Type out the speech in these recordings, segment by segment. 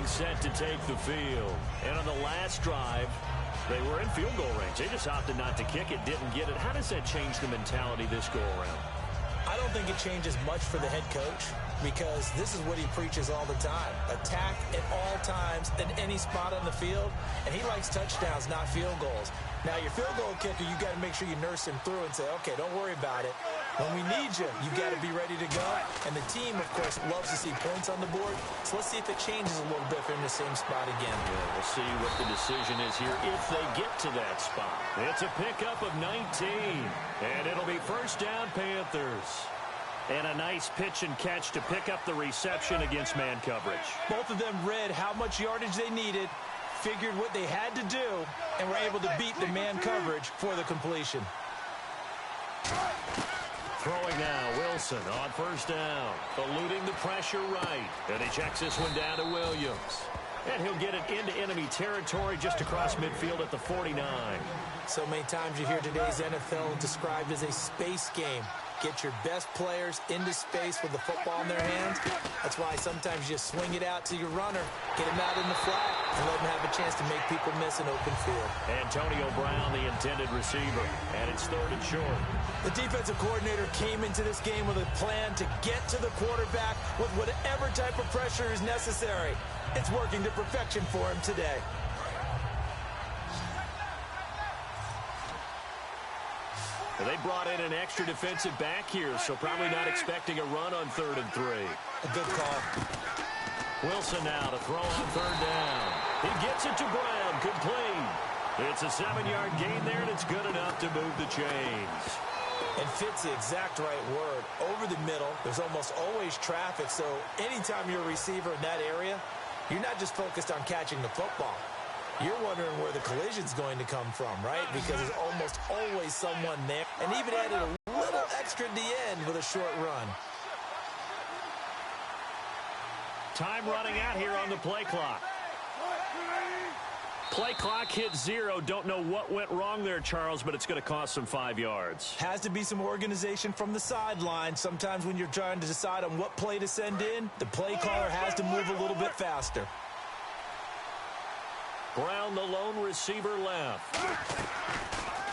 set to take the field. And on the last drive, they were in field goal range. They just opted not to kick it, didn't get it. How does that change the mentality this go-around? I don't think it changes much for the head coach because this is what he preaches all the time. Attack at all times in any spot on the field, and he likes touchdowns, not field goals. Now, your field goal kicker, you got to make sure you nurse him through and say, okay, don't worry about it. When we need you, you got to be ready to go. And the team, of course, loves to see points on the board. So let's see if it changes a little bit if they're in the same spot again. Yeah, we'll see what the decision is here if they get to that spot. It's a pickup of 19, and it'll be first down Panthers. And a nice pitch and catch to pick up the reception against man coverage. Both of them read how much yardage they needed, figured what they had to do, and were able to beat the man coverage for the completion. Throwing now, Wilson on first down. Eluding the pressure right. And he checks this one down to Williams. And he'll get it into enemy territory just across midfield at the 49. So many times you hear today's NFL described as a space game. Get your best players into space with the football in their hands. That's why sometimes you swing it out to your runner, get him out in the flat, and let him have a chance to make people miss an open field. Antonio Brown, the intended receiver, and it's third and short. The defensive coordinator came into this game with a plan to get to the quarterback with whatever type of pressure is necessary. It's working to perfection for him today. They brought in an extra defensive back here, so probably not expecting a run on 3rd and 3. A good call. Wilson now to throw on 3rd down. He gets it to Brown, complete. It's a 7-yard gain there, and it's good enough to move the chains. And fits the exact right word. Over the middle, there's almost always traffic, so anytime you're a receiver in that area, you're not just focused on catching the football. You're wondering where the collision's going to come from, right? Because there's almost always someone there. And even added a little extra at the end with a short run. Time running out here on the play clock. Play clock hit 0. Don't know what went wrong there, Charles, but it's going to cost them 5 yards. Has to be some organization from the sideline. Sometimes when you're trying to decide on what play to send in, the play caller has to move a little bit faster. Brown, the lone receiver left.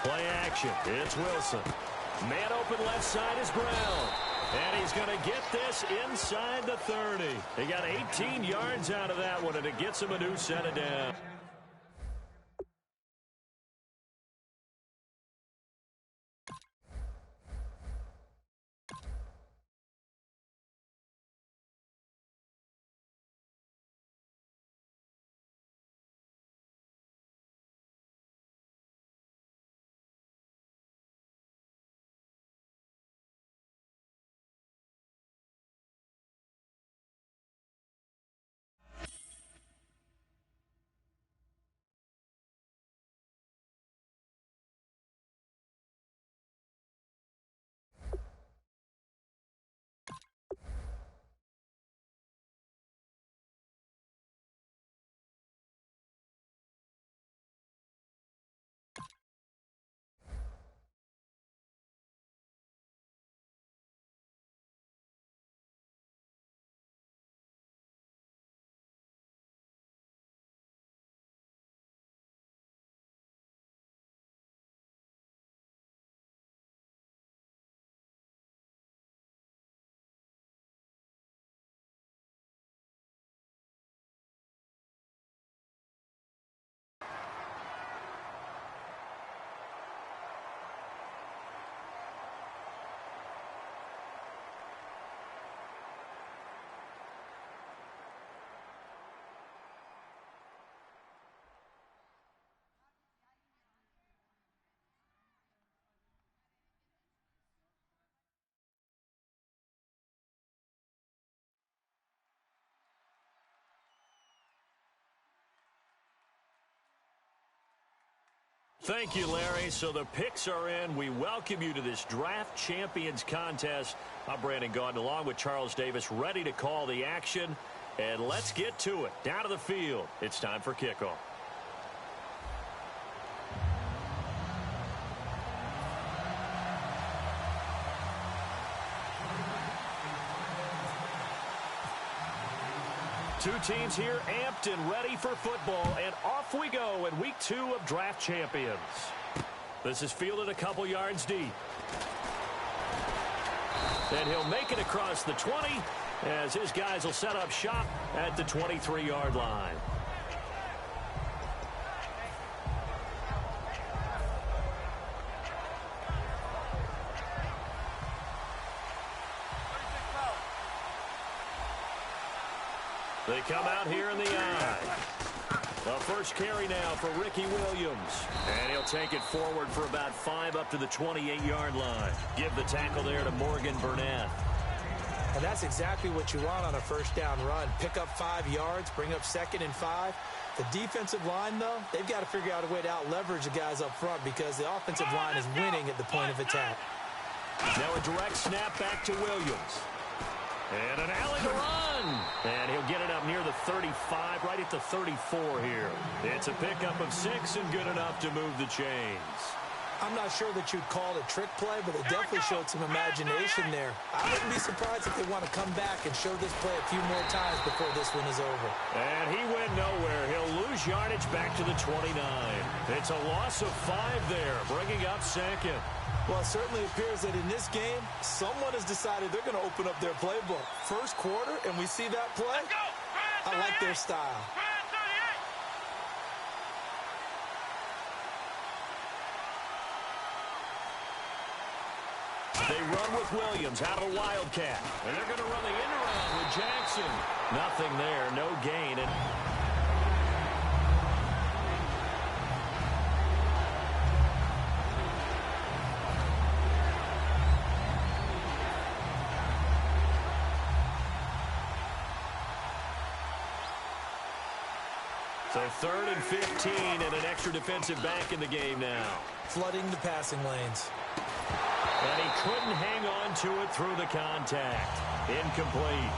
Play action. It's Wilson. Man open left side is Brown. And he's going to get this inside the 30. He got 18 yards out of that one, and it gets him a new set of down. Thank you, Larry. So the picks are in. We welcome you to this Draft Champions contest. I'm Brandon Gaudin along with Charles Davis, ready to call the action. And let's get to it. Down to the field. It's time for kickoff. Two teams here amped and ready for football, and off we go in week 2 of Draft Champions. This is fielded a couple yards deep. And he'll make it across the 20 as his guys will set up shop at the 23-yard line. They come out here in the eye. The first carry now for Ricky Williams. And he'll take it forward for about 5 up to the 28-yard line. Give the tackle there to Morgan Burnett. And that's exactly what you want on a first down run. Pick up 5 yards, bring up 2nd and 5. The defensive line, though, they've got to figure out a way to out-leverage the guys up front because the offensive line is winning at the point of attack. Now a direct snap back to Williams. And an alley to run. And he'll get it up near the 35, right at the 34 here. It's a pickup of 6 and good enough to move the chains. I'm not sure that you'd call it a trick play, but it definitely showed some imagination there. I wouldn't be surprised if they want to come back and show this play a few more times before this one is over. And he went nowhere. He'll lose yardage back to the 29. It's a loss of 5 there, bringing up 2nd. Well, it certainly appears that in this game, someone has decided they're going to open up their playbook. First quarter, and we see that play. I like their style. They run with Williams out of Wildcat. And they're going to run the end around with Jackson. Nothing there, no gain. And so 3rd and 15 and an extra defensive back in the game now. Flooding the passing lanes. And he couldn't hang on to it through the contact. Incomplete.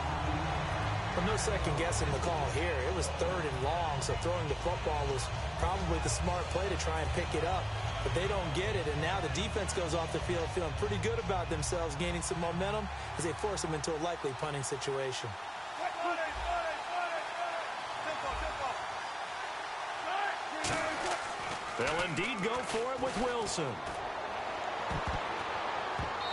Well, no second guessing the call here. It was 3rd and long, so throwing the football was probably the smart play to try and pick it up. But they don't get it, and now the defense goes off the field feeling pretty good about themselves, gaining some momentum as they force them into a likely punting situation. They'll indeed go for it with Wilson.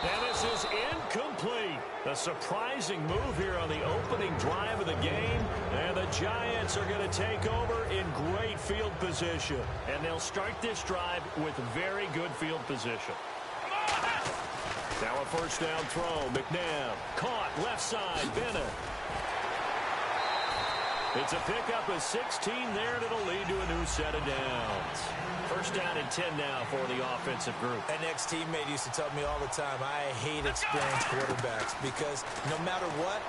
And this is incomplete. A surprising move here on the opening drive of the game. And the Giants are going to take over in great field position. And they'll start this drive with very good field position. Now a first down throw. McNabb caught left side. Bennett. It's a pickup of 16 there, and it'll lead to a new set of downs. First down and 10 now for the offensive group. An ex-teammate used to tell me all the time, I hate experienced quarterbacks because no matter what,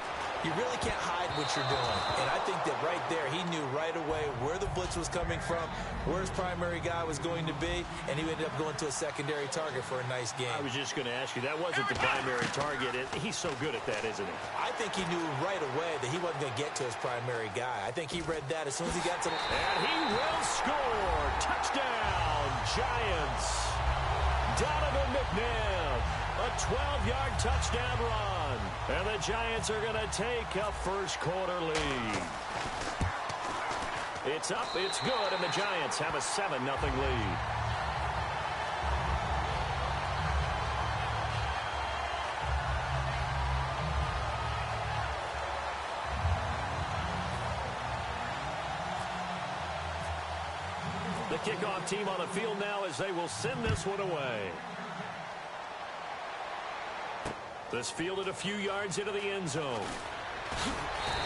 you really can't hide what you're doing. And I think that right there, he knew right away where the blitz was coming from, where his primary guy was going to be, and he ended up going to a secondary target for a nice game. I was just going to ask you, that wasn't the primary target. He's so good at that, isn't he? I think he knew right away that he wasn't going to get to his primary guy. I think he read that as soon as he got to the... And he will score! Touchdown, Giants! Donovan McNabb, a 12-yard touchdown run. And the Giants are going to take a first-quarter lead. It's up, it's good, and the Giants have a 7-0 lead. The kickoff team on the field now as they will send this one away. This fielded a few yards into the end zone.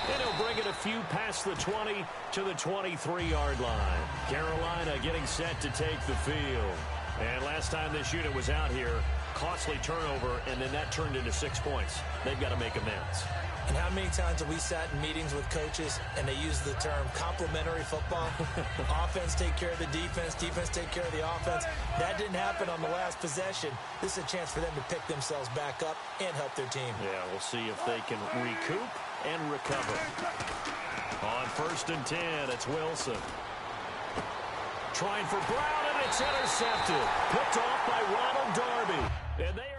And he'll bring it a few past the 20 to the 23-yard line. Carolina getting set to take the field. And last time this unit was out here, costly turnover, and then that turned into 6 points. They've got to make amends. And how many times have we sat in meetings with coaches and they use the term complementary football? Offense take care of the defense, defense take care of the offense. That didn't happen on the last possession. This is a chance for them to pick themselves back up and help their team. Yeah, we'll see if they can recoup and recover. On 1st and 10, it's Wilson. Trying for Brown, and it's intercepted. Picked off by Ronald Darby. And they are